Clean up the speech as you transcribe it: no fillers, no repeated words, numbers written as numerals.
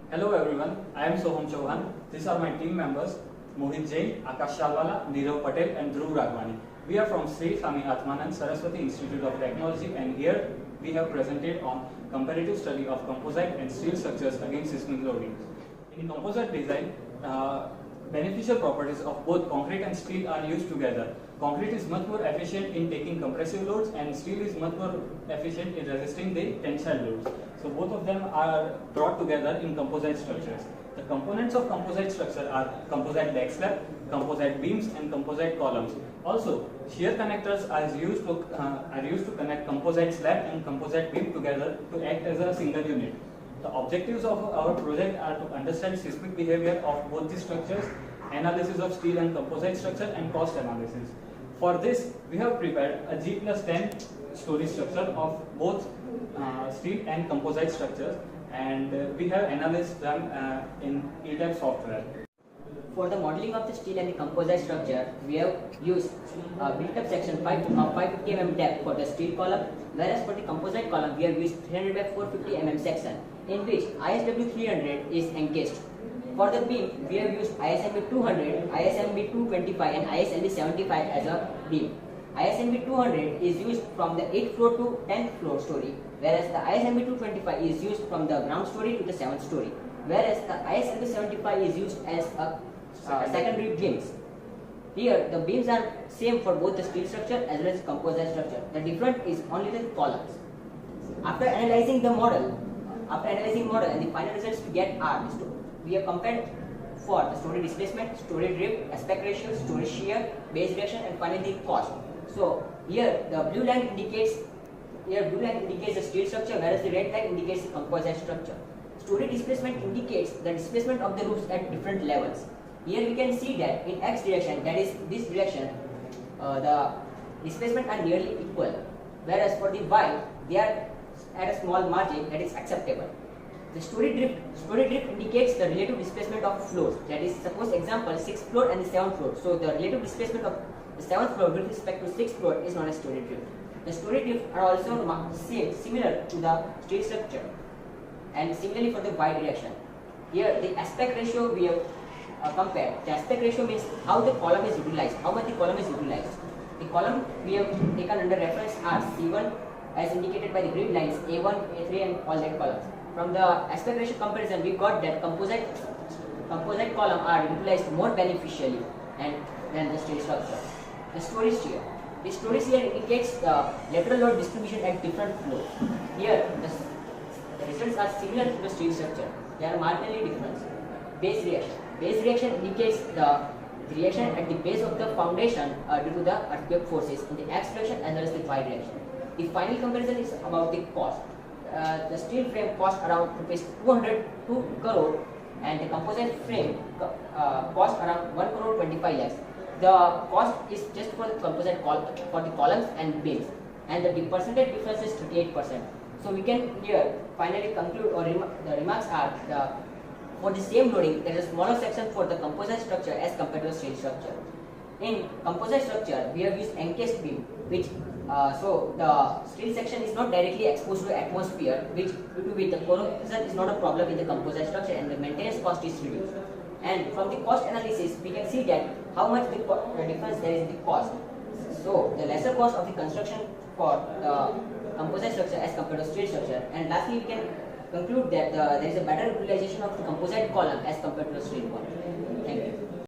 Hello everyone, I am Soham Chauhan. These are my team members Mohit Jain, Akash Shalwala, Nirav Patel and Dhruv Ragwani. We are from Sri Swami Atmanand Saraswati Institute of Technology, and here we have presented on comparative study of composite and steel structures against seismic loading. In composite design, beneficial properties of both concrete and steel are used together. Concrete is much more efficient in taking compressive loads and steel is much more efficient in resisting the tensile loads. So both of them are brought together in composite structures. The components of composite structure are composite deck slab, composite beams and composite columns. Also, shear connectors are used to connect composite slab and composite beam together to act as a single unit. The objectives of our project are to understand seismic behavior of both the structures, analysis of steel and composite structure and cost analysis. For this, we have prepared a G+10 story structure of both steel and composite structures, and we have analyzed them in ETAP software. For the modeling of the steel and the composite structure, we have used built-up section 550 mm depth for the steel column, whereas for the composite column, we have used 300 by 450 mm section, in which ISW 300 is encased. For the beam, we have used ISMB 200, ISMB 225 and ISMB 75 as a beam. ISMB 200 is used from the 8th floor to 10th floor story, whereas the ISMB 225 is used from the ground story to the 7th story, whereas the ISMB 75 is used as a secondary beams. Here, the beams are same for both the steel structure as well as composite structure. The difference is only the columns. After analyzing the model and the final results we get are, we have compared for the story displacement, story drift, aspect ratio, story shear, base direction and finally the cost. So here the blue line indicates the steel structure, whereas the red line indicates the composite structure. Story displacement indicates the displacement of the roofs at different levels. Here we can see that in x direction, that is this direction, the displacement are nearly equal, whereas for the y, they are at a small margin that is acceptable. The story drift indicates the relative displacement of floors. That is, suppose example 6th floor and the 7th floor. So the relative displacement of the 7th floor with respect to 6th floor is known as story drift. The story drift are also similar to the steel structure, and similarly for the y direction. Here the aspect ratio we have compared. The aspect ratio means how the column is utilized, how much the column is utilized. The column we have taken under reference are C1 as indicated by the grid lines A1, A3 and all that columns. From the aspect ratio comparison, we got that composite column are utilized more beneficially than the steel structure. The story shear. The story shear indicates the lateral load distribution at different floors. Here, the results are similar to the steel structure. They are marginally different. Base reaction. Base reaction indicates the reaction at the base of the foundation due to the earthquake forces in the x direction as well as the y direction. The final comparison is about the cost. The steel frame cost around rupees 202 crore and the composite frame cost around 1 crore 25 lakhs. The cost is just for the composite for the columns and beams, and the percentage difference is 38%. So we can here finally conclude, or the remarks are for the same loading there is a smaller section for the composite structure as compared to the steel structure. In composite structure, we have used encased beam, which so the steel section is not directly exposed to the atmosphere, which due to which the corrosion is not a problem in the composite structure and the maintenance cost is reduced. And from the cost analysis, we can see that how much the difference there is in the cost. So the lesser cost of the construction for the composite structure as compared to steel structure. And lastly, we can conclude that there is a better utilization of the composite column as compared to the steel one.